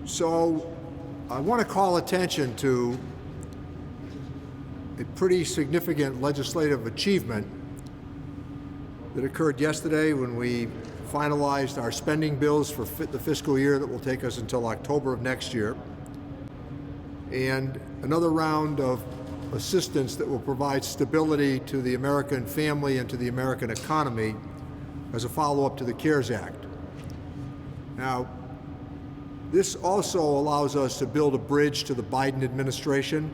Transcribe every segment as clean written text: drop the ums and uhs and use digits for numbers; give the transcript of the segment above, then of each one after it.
So I want to call attention to a pretty significant legislative achievement that occurred yesterday when we finalized our spending bills for the fiscal year that will take us until October of next year, and another round of assistance that will provide stability to the American family and to the American economy as a follow-up to the CARES Act. Now, this also allows us to build a bridge to the Biden administration.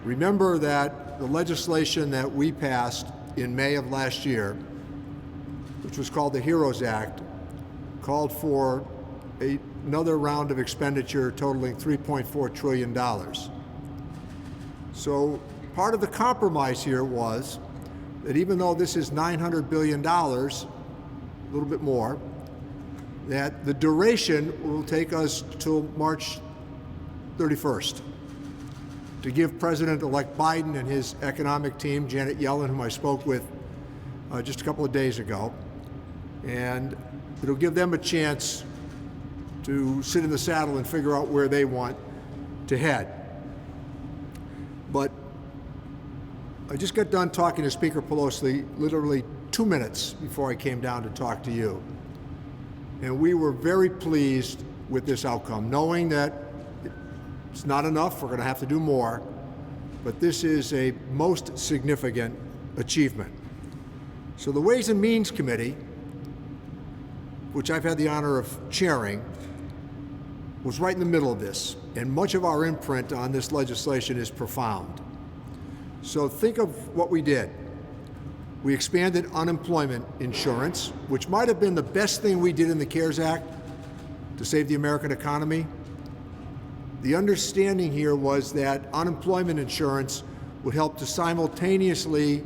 Remember that the legislation that we passed in May of last year, which was called the HEROES Act, called for another round of expenditure totaling $3.4 trillion. So part of the compromise here was that even though this is $900 billion, a little bit more, that the duration will take us till March 31st to give President-elect Biden and his economic team, Janet Yellen, whom I spoke with just a couple of days ago, and it'll give them a chance to sit in the saddle and figure out where they want to head. But I just got done talking to Speaker Pelosi literally 2 minutes before I came down to talk to you. And we were very pleased with this outcome, knowing that it's not enough, we're going to have to do more, but this is a most significant achievement. So the Ways and Means Committee, which I've had the honor of chairing, was right in the middle of this, and much of our imprint on this legislation is profound. So think of what we did. We expanded unemployment insurance, which might have been the best thing we did in the CARES Act to save the American economy. The understanding here was that unemployment insurance would help to simultaneously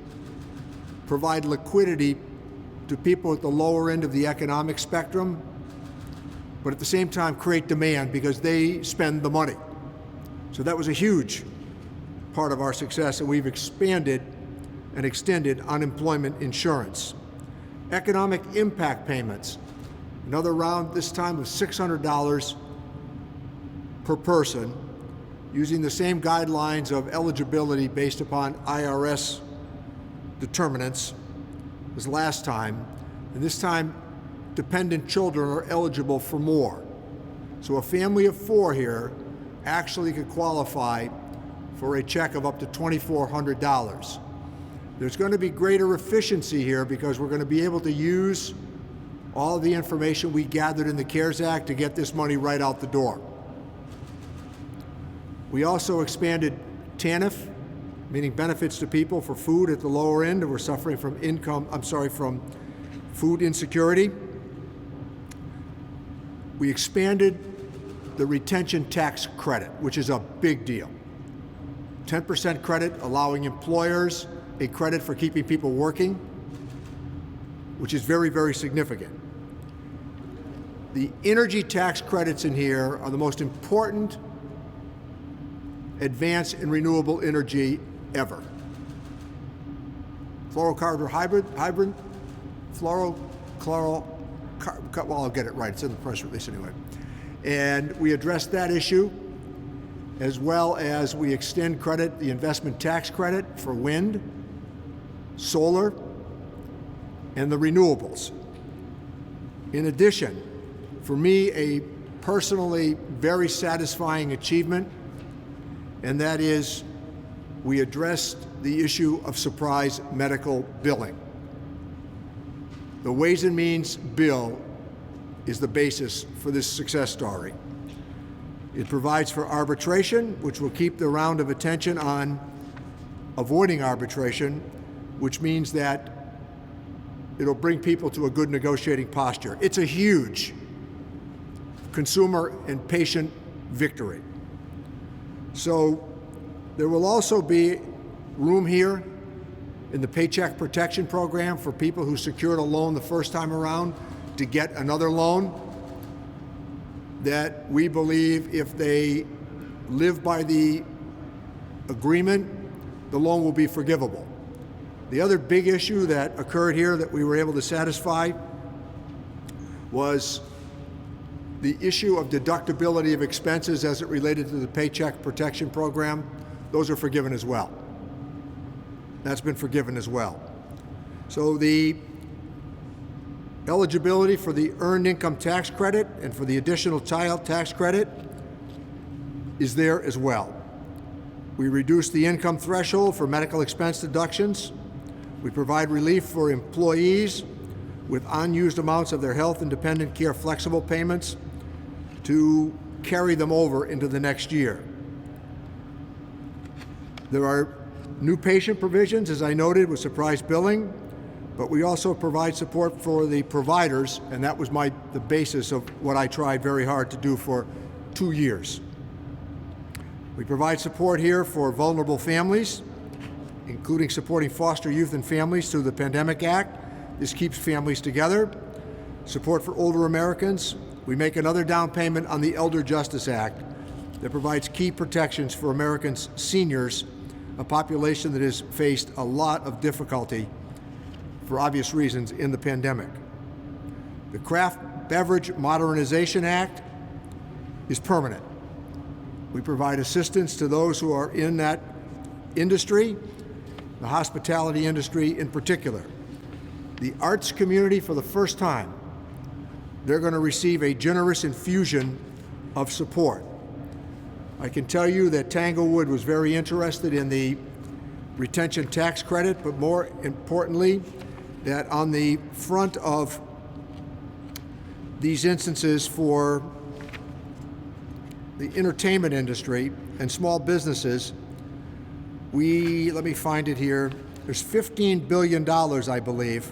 provide liquidity to people at the lower end of the economic spectrum, but at the same time create demand because they spend the money. So that was a huge part of our success, and we've expanded and extended unemployment insurance. Economic impact payments, another round this time of $600 per person, using the same guidelines of eligibility based upon IRS determinants as last time, and this time dependent children are eligible for more. So a family of 4 here actually could qualify for a check of up to $2,400. There's going to be greater efficiency here because we're going to be able to use all of the information we gathered in the CARES Act to get this money right out the door. We also expanded Tanf, meaning benefits to people for food at the lower end who are suffering from from food insecurity. We expanded the retention tax credit, which is a big deal. 10% credit allowing employers a credit for keeping people working, which is very, very significant. The energy tax credits in here are the most important advance in renewable energy ever. Well, I'll get it right, it's in the press release anyway. And we addressed that issue, as well as we extend the investment tax credit for wind, solar, and the renewables. In addition, for me, a personally very satisfying achievement, and that is we addressed the issue of surprise medical billing. The Ways and Means bill is the basis for this success story. It provides for arbitration, which will keep the round of attention on avoiding arbitration, which means that it'll bring people to a good negotiating posture. It's a huge consumer and patient victory. So there will also be room here in the Paycheck Protection Program for people who secured a loan the first time around to get another loan that we believe if they live by the agreement, the loan will be forgivable. The other big issue that occurred here that we were able to satisfy was The issue of deductibility of expenses as it related to the Paycheck Protection Program, those are forgiven as well. That's been forgiven as well. So the eligibility for the Earned Income Tax Credit and for the Additional Child Tax Credit is there as well. We reduced the income threshold for medical expense deductions. We provide relief for employees with unused amounts of their health and dependent care flexible payments to carry them over into the next year. There are new patient provisions, as I noted, with surprise billing, but we also provide support for the providers, and that was the basis of what I tried very hard to do for 2 years. We provide support here for vulnerable families, including supporting foster youth and families through the Pandemic Act. This keeps families together. Support for older Americans. We make another down payment on the Elder Justice Act that provides key protections for Americans' seniors, a population that has faced a lot of difficulty for obvious reasons in the pandemic. The Craft Beverage Modernization Act is permanent. We provide assistance to those who are in that industry, the hospitality industry in particular. The arts community, for the first time, they're going to receive a generous infusion of support. I can tell you that Tanglewood was very interested in the retention tax credit, but more importantly, that on the front of these instances for the entertainment industry and small businesses, let me find it here, there's $15 billion, I believe,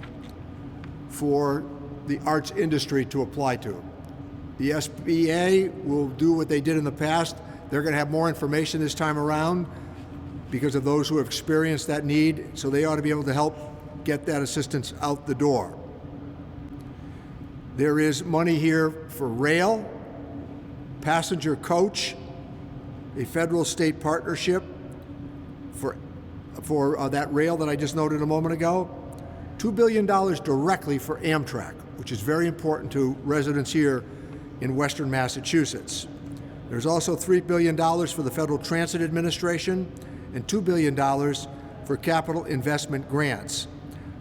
for the arts industry to apply to. The SBA will do what they did in the past. They're going to have more information this time around because of those who have experienced that need, so they ought to be able to help get that assistance out the door. There is money here for rail, passenger coach, a federal-state partnership for that rail that I just noted a moment ago, $2 billion directly for Amtrak, which is very important to residents here in Western Massachusetts. There's also $3 billion for the Federal Transit Administration and $2 billion for capital investment grants.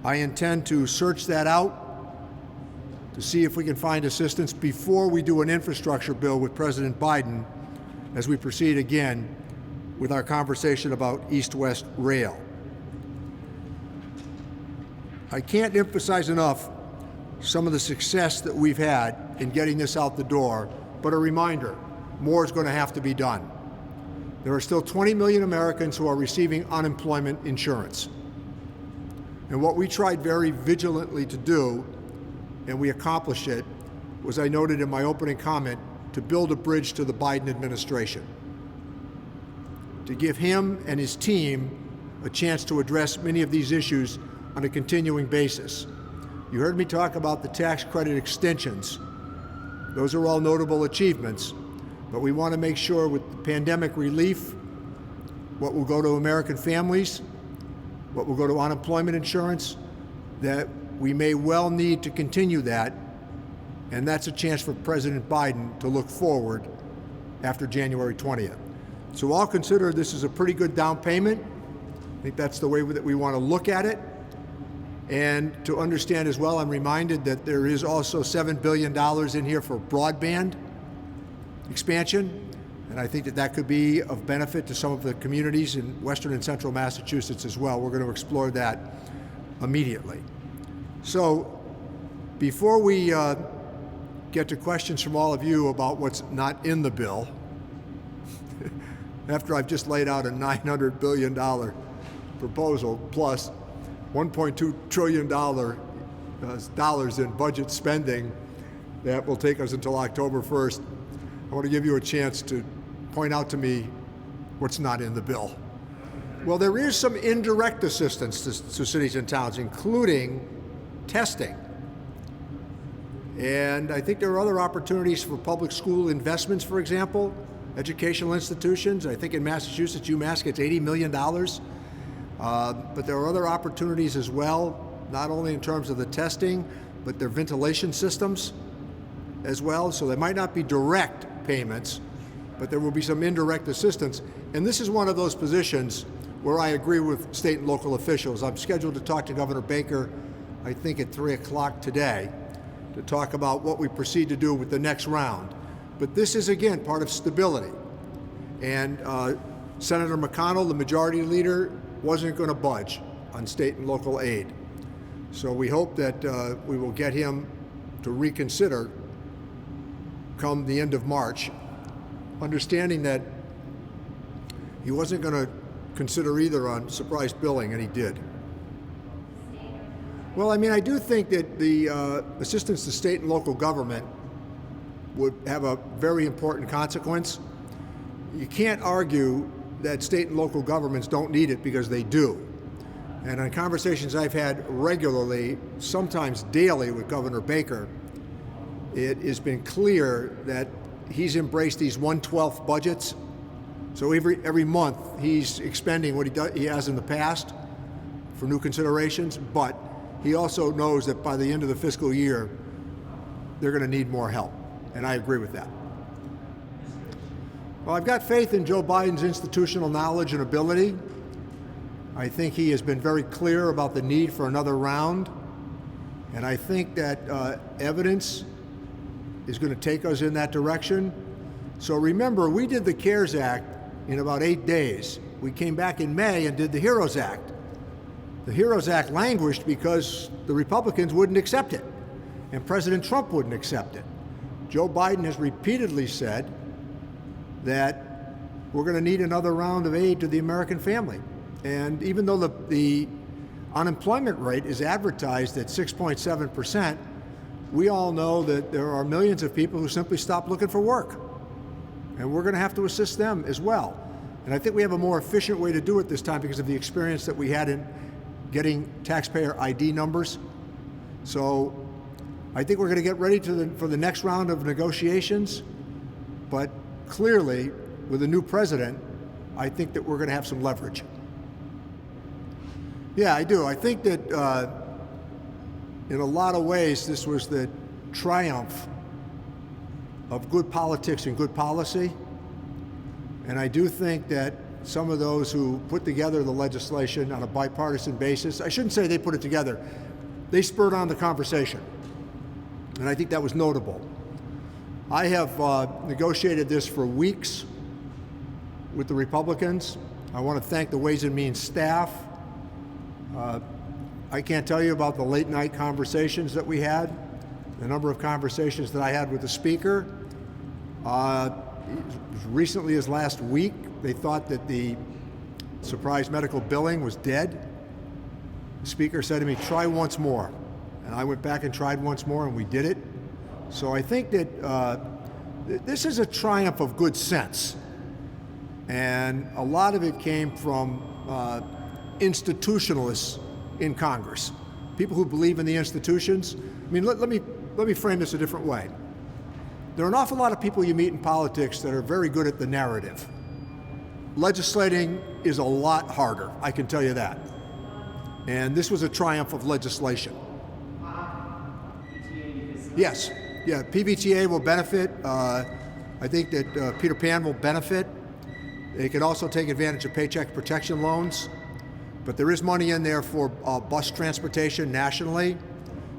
I intend to search that out to see if we can find assistance before we do an infrastructure bill with President Biden as we proceed again with our conversation about East-West Rail. I can't emphasize enough some of the success that we've had in getting this out the door, but a reminder, more is going to have to be done. There are still 20 million Americans who are receiving unemployment insurance. And what we tried very vigilantly to do, and we accomplished it, was, I noted in my opening comment, to build a bridge to the Biden administration, to give him and his team a chance to address many of these issues on a continuing basis. You heard me talk about the tax credit extensions. Those are all notable achievements, but we want to make sure with the pandemic relief, what will go to American families, what will go to unemployment insurance, that we may well need to continue that, and that's a chance for President Biden to look forward after January 20th. So all considered, this is a pretty good down payment. I think that's the way that we want to look at it. And to understand as well, I'm reminded that there is also $7 billion in here for broadband expansion. And I think that that could be of benefit to some of the communities in Western and Central Massachusetts as well. We're going to explore that immediately. So before we get to questions from all of you about what's not in the bill, after I've just laid out a $900 billion proposal plus $1.2 trillion dollars in budget spending that will take us until October 1st, I want to give you a chance to point out to me what's not in the bill. Well, there is some indirect assistance to cities and towns, including testing. And I think there are other opportunities for public school investments, for example, educational institutions. I think in Massachusetts, UMass gets $80 million. But there are other opportunities as well, not only in terms of the testing, but their ventilation systems. as well, so there might not be direct payments, but there will be some indirect assistance. And this is one of those positions where I agree with state and local officials. I'm scheduled to talk to Governor Baker, I think at 3 o'clock today, to talk about what we proceed to do with the next round. But this is, again, part of stability. And Senator McConnell, the majority leader, wasn't going to budge on state and local aid. So we hope that we will get him to reconsider come the end of March, understanding that he wasn't going to consider either on surprise billing, and he did. Well, I mean, I do think that the assistance to state and local government would have a very important consequence. You can't argue that state and local governments don't need it, because they do. And on conversations I've had regularly, sometimes daily, with Governor Baker, it has been clear that he's embraced these 1/12 budgets. So every month he's expending what he has in the past for new considerations, but he also knows that by the end of the fiscal year, they're going to need more help, and I agree with that. Well, I've got faith in Joe Biden's institutional knowledge and ability. I think he has been very clear about the need for another round, and I think that evidence is going to take us in that direction. So remember, we did the CARES Act in about 8 days. We came back in May and did the HEROES Act. The HEROES Act languished because the Republicans wouldn't accept it, and President Trump wouldn't accept it. Joe Biden has repeatedly said that we're going to need another round of aid to the American family. And even though the unemployment rate is advertised at 6.7%, we all know that there are millions of people who simply stop looking for work. And we're going to have to assist them as well. And I think we have a more efficient way to do it this time because of the experience that we had in getting taxpayer ID numbers. So I think we're going to get ready for the next round of negotiations. But clearly, with a new president, I think that we're going to have some leverage. Yeah, I do. I think that in a lot of ways, this was the triumph of good politics and good policy. And I do think that some of those who put together the legislation on a bipartisan basis, I shouldn't say they put it together, they spurred on the conversation. And I think that was notable. I have negotiated this for weeks with the Republicans. I want to thank the Ways and Means staff. I can't tell you about the late night conversations that we had, the number of conversations that I had with the Speaker. As recently as last week, they thought that the surprise medical billing was dead. The Speaker said to me, try once more. And I went back and tried once more, and we did it. So I think that this is a triumph of good sense. And a lot of it came from institutionalists in Congress, people who believe in the institutions. I mean, let me frame this a different way. There are an awful lot of people you meet in politics that are very good at the narrative. Legislating is a lot harder, I can tell you that. And this was a triumph of legislation. Yes, yeah, PVTA will benefit. I think that Peter Pan will benefit. They could also take advantage of paycheck protection loans. But there is money in there for bus transportation nationally,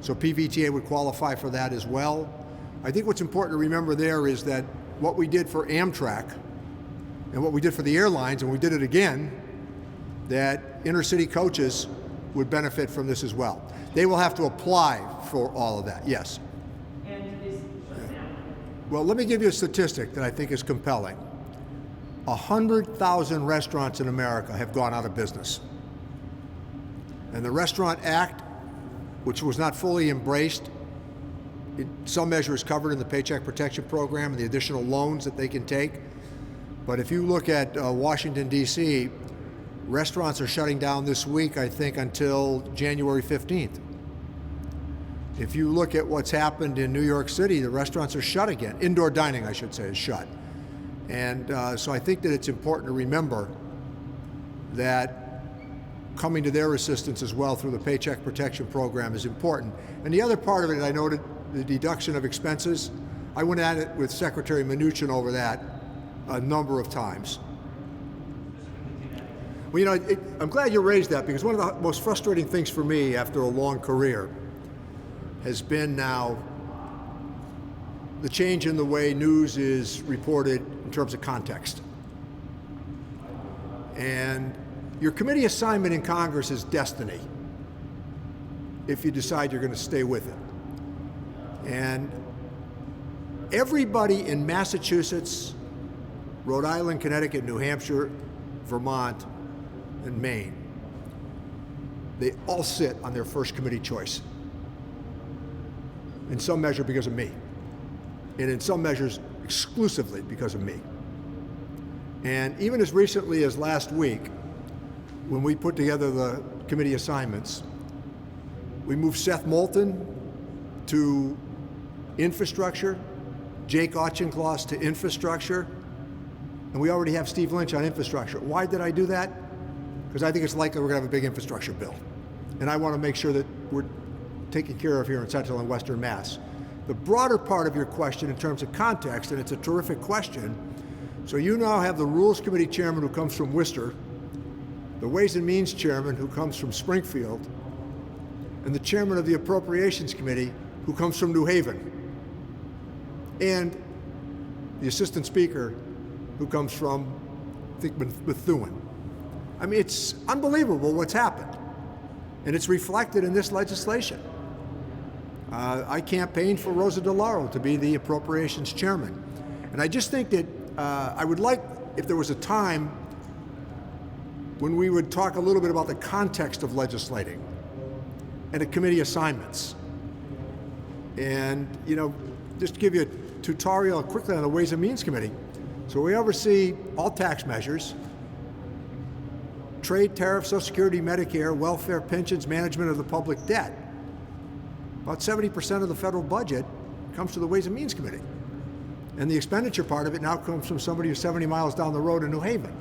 so PVTA would qualify for that as well. I think what's important to remember there is that what we did for Amtrak and what we did for the airlines, and we did it again, that inner-city coaches would benefit from this as well. They will have to apply for all of that, yes. Well, let me give you a statistic that I think is compelling. 100,000 restaurants in America have gone out of business. And the Restaurant Act, which was not fully embraced, in some measure is covered in the Paycheck Protection Program and the additional loans that they can take. But if you look at Washington, D.C., restaurants are shutting down this week, I think, until January 15th. If you look at what's happened in New York City, the restaurants are shut again. Indoor dining, I should say, is shut. And so I think that it's important to remember that coming to their assistance as well through the Paycheck Protection Program is important. And the other part of it, I noted the deduction of expenses. I went at it with Secretary Mnuchin over that a number of times. Well, you know, I'm glad you raised that, because one of the most frustrating things for me after a long career has been now the change in the way news is reported in terms of context. And your committee assignment in Congress is destiny if you decide you're going to stay with it. And everybody in Massachusetts, Rhode Island, Connecticut, New Hampshire, Vermont, and Maine, they all sit on their first committee choice, in some measure because of me, and in some measures exclusively because of me. And even as recently as last week, when we put together the committee assignments, we moved Seth Moulton to infrastructure, Jake Auchincloss to infrastructure, and we already have Steve Lynch on infrastructure. Why did I do that? Because I think it's likely we're going to have a big infrastructure bill. And I want to make sure that we're taken care of here in Central and Western Mass. The broader part of your question in terms of context, and it's a terrific question, so you now have the Rules Committee Chairman who comes from Worcester, the Ways and Means Chairman who comes from Springfield, and the Chairman of the Appropriations Committee who comes from New Haven, and the Assistant Speaker who comes from, I think, Methuen. I mean, it's unbelievable what's happened, and it's reflected in this legislation. I campaigned for Rosa DeLauro to be the Appropriations Chairman, and I just think that I would like, if there was a time when we would talk a little bit about the context of legislating and the committee assignments. And, you know, just to give you a tutorial quickly on the Ways and Means Committee. So we oversee all tax measures, trade, tariff, Social Security, Medicare, welfare, pensions, management of the public debt. About 70% of the federal budget comes to the Ways and Means Committee. And the expenditure part of it now comes from somebody who's 70 miles down the road in New Haven.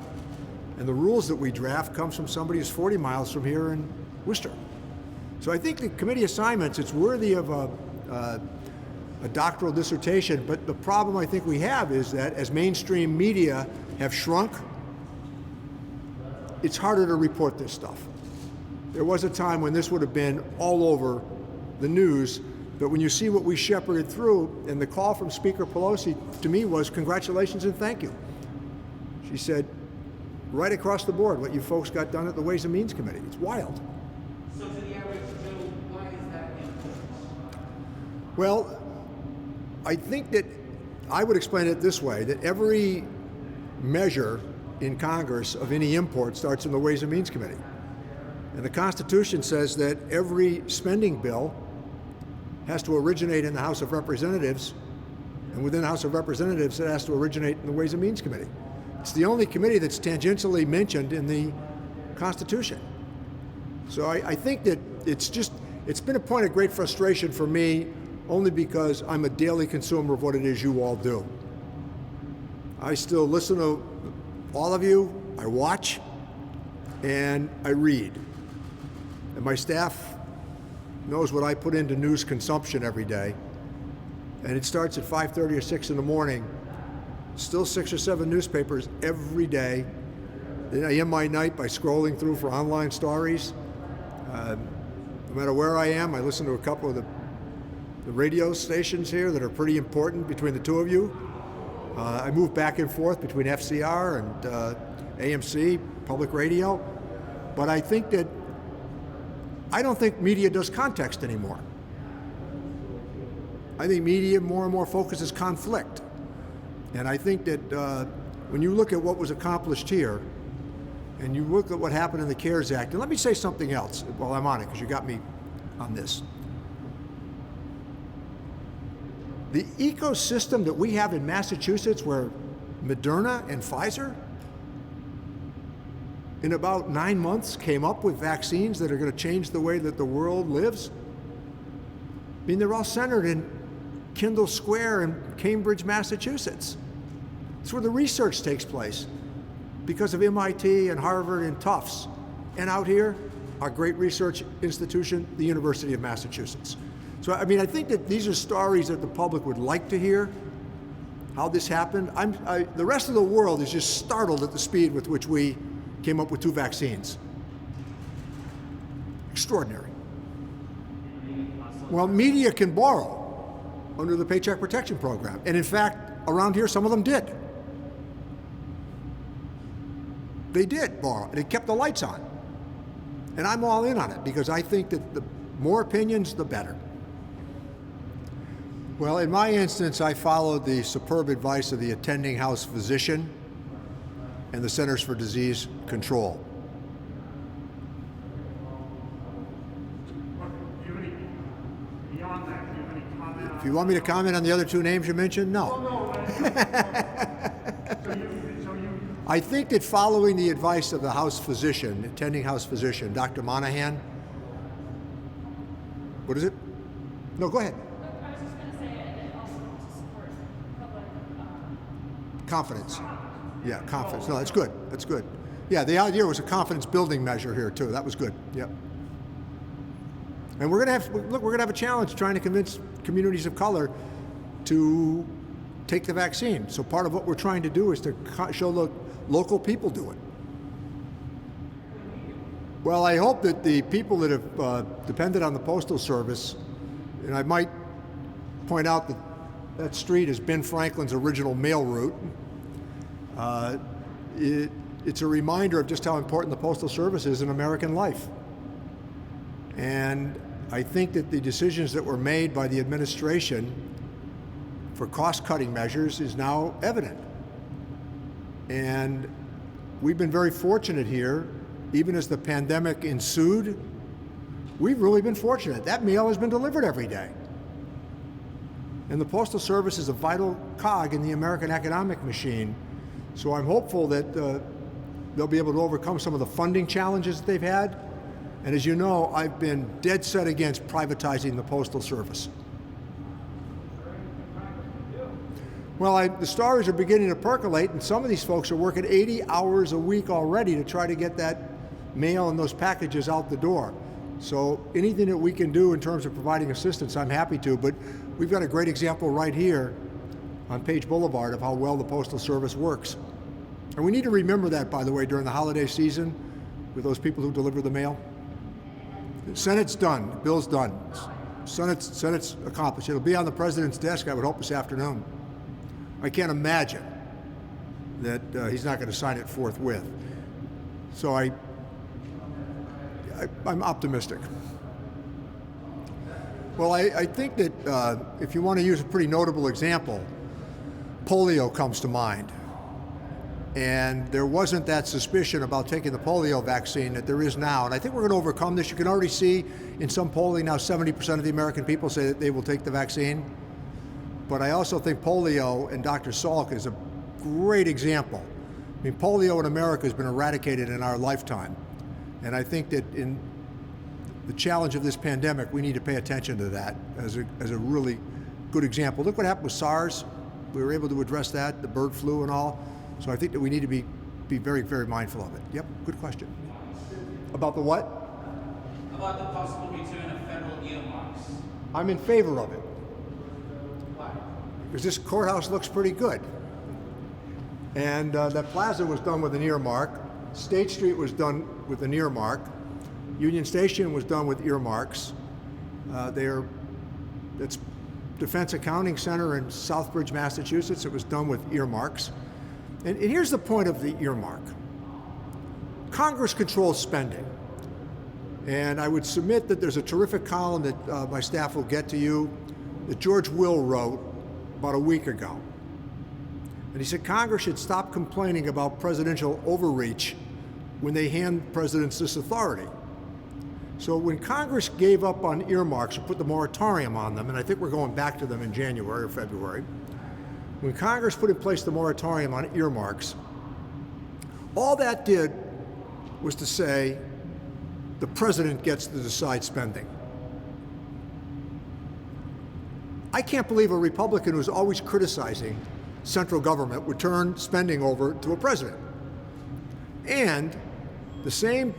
And the rules that we draft comes from somebody who's 40 miles from here in Worcester. So I think the committee assignments, it's worthy of a doctoral dissertation, but the problem I think we have is that as mainstream media have shrunk, it's harder to report this stuff. There was a time when this would have been all over the news, but when you see what we shepherded through, and the call from Speaker Pelosi to me was congratulations and thank you. She said, right across the board, what you folks got done at the Ways and Means Committee. It's wild. So to the average Joe, why is that important? Well, I think that I would explain it this way, that every measure in Congress of any import starts in the Ways and Means Committee. And the Constitution says that every spending bill has to originate in the House of Representatives, and within the House of Representatives, it has to originate in the Ways and Means Committee. It's the only committee that's tangentially mentioned in the Constitution. So I think that it's been a point of great frustration for me, only because I'm a daily consumer of what it is you all do. I still listen to all of you, I watch, and I read. And my staff knows what I put into news consumption every day. And it starts at 5:30 or 6 in the morning. Still 6 or 7 newspapers every day. Then I end my night by scrolling through for online stories. No matter where I am, I listen to a couple of the radio stations here that are pretty important between the two of you. I move back and forth between FCR and AMC, public radio. But I think that I don't think media does context anymore. I think media more and more focuses conflict. And I think that when you look at what was accomplished here, and you look at what happened in the CARES Act, and let me say something else while I'm on it, because you got me on this. The ecosystem that we have in Massachusetts, where Moderna and Pfizer, in about 9 months, came up with vaccines that are going to change the way that the world lives. I mean, they're all centered in Kendall Square in Cambridge, Massachusetts. It's where the research takes place because of MIT and Harvard and Tufts. And out here, our great research institution, the University of Massachusetts. So, I mean, I think that these are stories that the public would like to hear. how this happened. The rest of the world is just startled at the speed with which we came up with 2 vaccines. Extraordinary. Well, media can borrow under the Paycheck Protection Program. And in fact, around here, some of them did. They did borrow. They kept the lights on. And I'm all in on it because I think that the more opinions, the better. Well, in my instance, I followed the superb advice of the attending house physician and the Centers for Disease Control. If you want me to comment on the other 2 names you mentioned, no. I think that following the advice of the house physician, attending house physician, Dr. Monahan, what is it? No, go ahead. I was just going to say it also to support public Confidence. Yeah, confidence. No, that's good. That's good. Yeah, the idea was a confidence building measure here too. That was good. Yep. And we're going to have a challenge trying to convince communities of color to take the vaccine. So part of what we're trying to do is to show the local people do it. Well, I hope that the people that have depended on the Postal Service, and I might point out that that street is Ben Franklin's original mail route. It's a reminder of just how important the Postal Service is in American life. And I think that the decisions that were made by the administration for cost-cutting measures is now evident. And we've been very fortunate here, even as the pandemic ensued, we've really been fortunate. That mail has been delivered every day. And the Postal Service is a vital cog in the American economic machine. So I'm hopeful that they'll be able to overcome some of the funding challenges that they've had. And as you know, I've been dead set against privatizing the Postal Service. Well, the stars are beginning to percolate, and some of these folks are working 80 hours a week already to try to get that mail and those packages out the door. So anything that we can do in terms of providing assistance, I'm happy to. But we've got a great example right here on Page Boulevard of how well the Postal Service works. And we need to remember that, by the way, during the holiday season with those people who deliver the mail. The Senate's done. The bill's done. Senate's accomplished. It'll be on the president's desk, I would hope, this afternoon. I can't imagine that he's not going to sign it forthwith. So I'm optimistic. Well, I think that if you want to use a pretty notable example, polio comes to mind. And there wasn't that suspicion about taking the polio vaccine that there is now. And I think we're going to overcome this. You can already see in some polling now 70% of the American people say that they will take the vaccine. But I also think polio, and Dr. Salk is a great example. I mean, polio in America has been eradicated in our lifetime. And I think that in the challenge of this pandemic, we need to pay attention to that as a really good example. Look what happened with SARS. We were able to address that, the bird flu and all. So I think that we need to be very, very mindful of it. Yep, good question. About the what? About the possible return of federal earmarks. I'm in favor of it. Why? Because this courthouse looks pretty good. And that plaza was done with an earmark. State Street was done with an earmark. Union Station was done with earmarks. It's Defense Accounting Center in Southbridge, Massachusetts. It was done with earmarks. And here's the point of the earmark. Congress controls spending. And I would submit that there's a terrific column that my staff will get to you that George Will wrote about a week ago. And he said Congress should stop complaining about presidential overreach when they hand presidents this authority. So when Congress gave up on earmarks or put the moratorium on them, and I think we're going back to them in January or February, when Congress put in place the moratorium on earmarks, all that did was to say the president gets to decide spending. I can't believe a Republican who's always criticizing central government would turn spending over to a president. And the same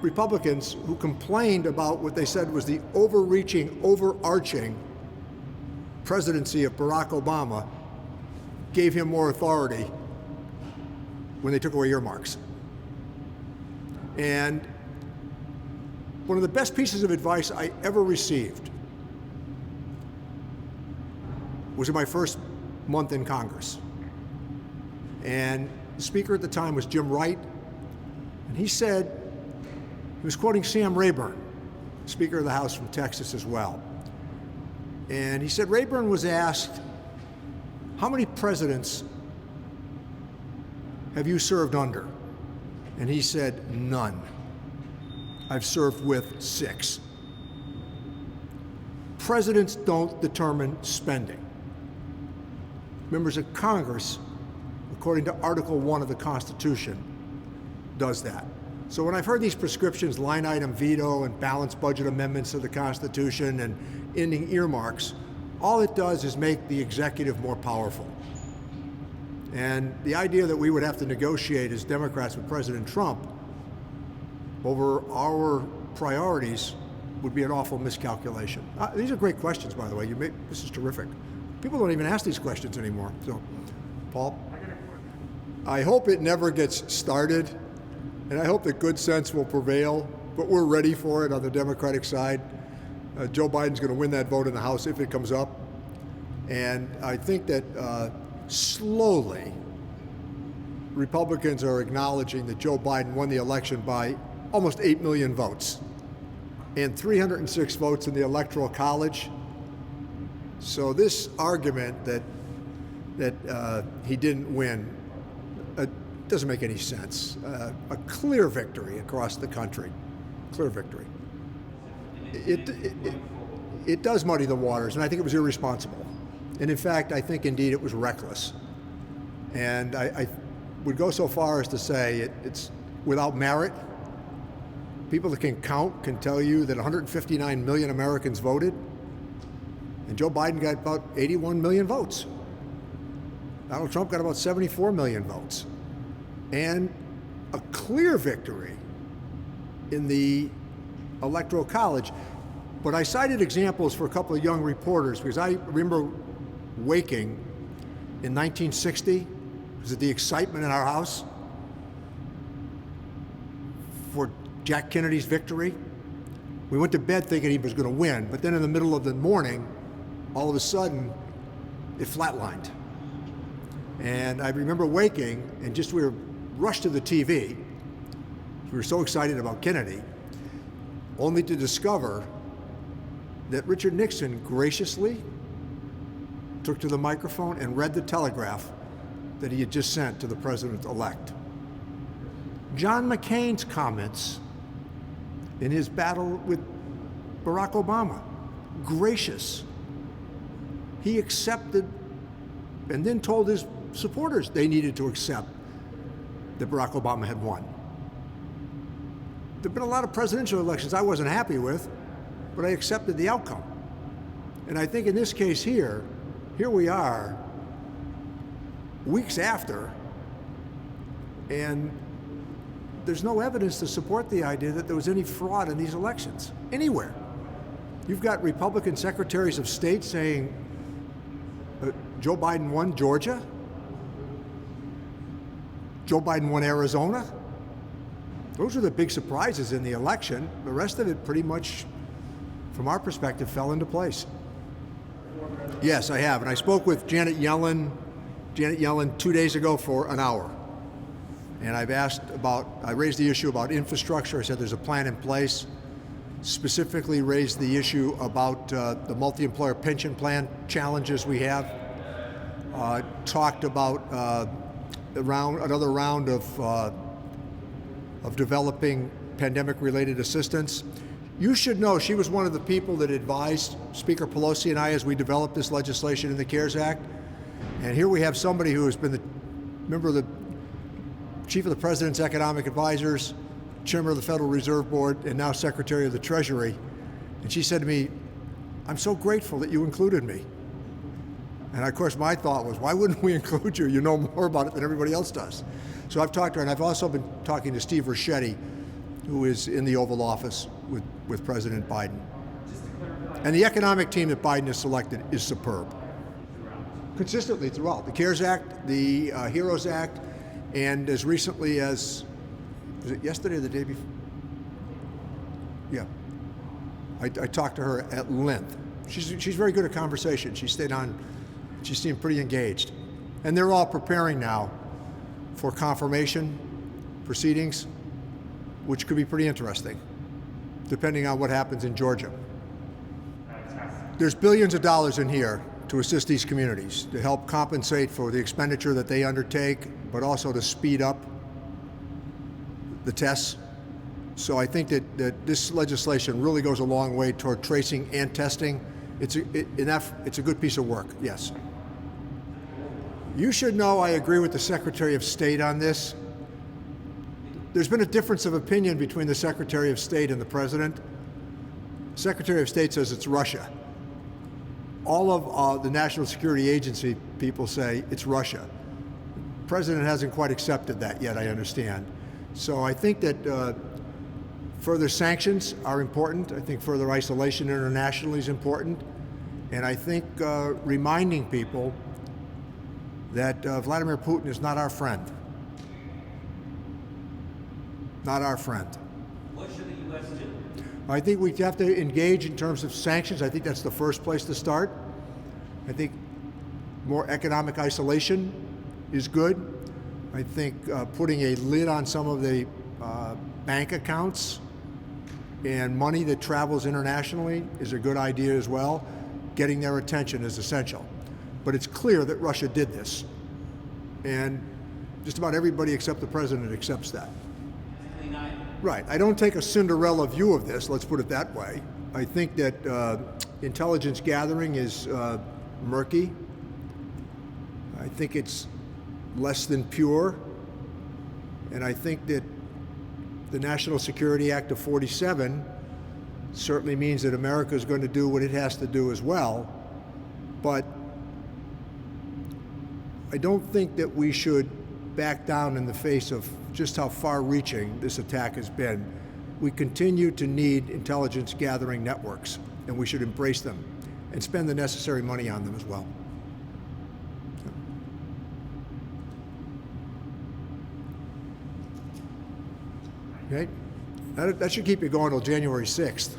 Republicans who complained about what they said was the overreaching, overarching presidency of Barack Obama gave him more authority when they took away earmarks. And one of the best pieces of advice I ever received was in my first month in Congress. And the speaker at the time was Jim Wright, and he said, he was quoting Sam Rayburn, Speaker of the House from Texas as well. And he said Rayburn was asked, how many presidents have you served under? And he said, none. I've served with 6. Presidents don't determine spending. Members of Congress, according to Article 1 of the Constitution, does that. So when I've heard these prescriptions, line item veto and balanced budget amendments to the Constitution and ending earmarks, all it does is make the executive more powerful. And the idea that we would have to negotiate as Democrats with President Trump over our priorities would be an awful miscalculation. These are great questions, by the way. This is terrific. People don't even ask these questions anymore. So, Paul? I hope it never gets started, and I hope that good sense will prevail, but we're ready for it on the Democratic side. Joe Biden's going to win that vote in the House if it comes up. And I think that slowly, Republicans are acknowledging that Joe Biden won the election by almost 8 million votes and 306 votes in the Electoral College. So this argument that he didn't win doesn't make any sense. A clear victory across the country, clear victory. It does muddy the waters, and I think it was irresponsible. And in fact, I think indeed it was reckless. And I would go so far as to say it's without merit. People that can count can tell you that 159 million Americans voted, and Joe Biden got about 81 million votes. Donald Trump got about 74 million votes. And a clear victory in the Electoral College. But I cited examples for a couple of young reporters because I remember waking in 1960, was it the excitement in our house for Jack Kennedy's victory? We went to bed thinking he was going to win, but then in the middle of the morning, all of a sudden, it flatlined. And I remember waking and we were rushed to the TV. We were so excited about Kennedy, only to discover that Richard Nixon graciously took to the microphone and read the telegraph that he had just sent to the president-elect. John McCain's comments in his battle with Barack Obama, gracious. He accepted and then told his supporters they needed to accept that Barack Obama had won. There have been a lot of presidential elections I wasn't happy with, but I accepted the outcome. And I think in this case here we are, weeks after, and there's no evidence to support the idea that there was any fraud in these elections, anywhere. You've got Republican secretaries of state saying Joe Biden won Georgia, Joe Biden won Arizona. Those are the big surprises in the election. The rest of it pretty much, from our perspective, fell into place. Yes, I have. And I spoke with Janet Yellen 2 days ago for an hour. And I raised the issue about infrastructure. I said there's a plan in place. Specifically raised the issue about the multi-employer pension plan challenges we have. Talked about another round of developing pandemic-related assistance. You should know she was one of the people that advised Speaker Pelosi and I as we developed this legislation in the CARES Act. And here we have somebody who has been the member of the Chief of the President's Economic Advisors, Chairman of the Federal Reserve Board, and now Secretary of the Treasury. And she said to me, I'm so grateful that you included me. And of course, my thought was, why wouldn't we include you? You know more about it than everybody else does. So I've talked to her, and I've also been talking to Steve Ricchetti, who is in the Oval Office with President Biden. And the economic team that Biden has selected is superb. consistently throughout. The CARES Act, the HEROES Act, and as recently as, was it yesterday or the day before? Yeah. I talked to her at length. She's very good at conversation. She seemed pretty engaged. And they're all preparing now for confirmation proceedings, which could be pretty interesting, depending on what happens in Georgia. There's billions of dollars in here to assist these communities, to help compensate for the expenditure that they undertake, but also to speed up the tests. So I think that this legislation really goes a long way toward tracing and testing. It's a good piece of work, yes. You should know I agree with the Secretary of State on this. There's been a difference of opinion between the Secretary of State and the President. The Secretary of State says it's Russia. All of the National Security Agency people say it's Russia. The President hasn't quite accepted that yet, I understand. So I think that further sanctions are important. I think further isolation internationally is important. And I think reminding people that Vladimir Putin is not our friend. Not our friend. What should the U.S. do? I think we have to engage in terms of sanctions. I think that's the first place to start. I think more economic isolation is good. I think putting a lid on some of the bank accounts and money that travels internationally is a good idea as well. Getting their attention is essential. But it's clear that Russia did this. And just about everybody except the president accepts that. Right. I don't take a Cinderella view of this, let's put it that way. I think that intelligence gathering is murky. I think it's less than pure. And I think that the National Security Act of 47 certainly means that America is going to do what it has to do as well. But I don't think that we should back down in the face of just how far-reaching this attack has been. We continue to need intelligence gathering networks, and we should embrace them and spend the necessary money on them as well. Okay? That should keep you going till January 6th.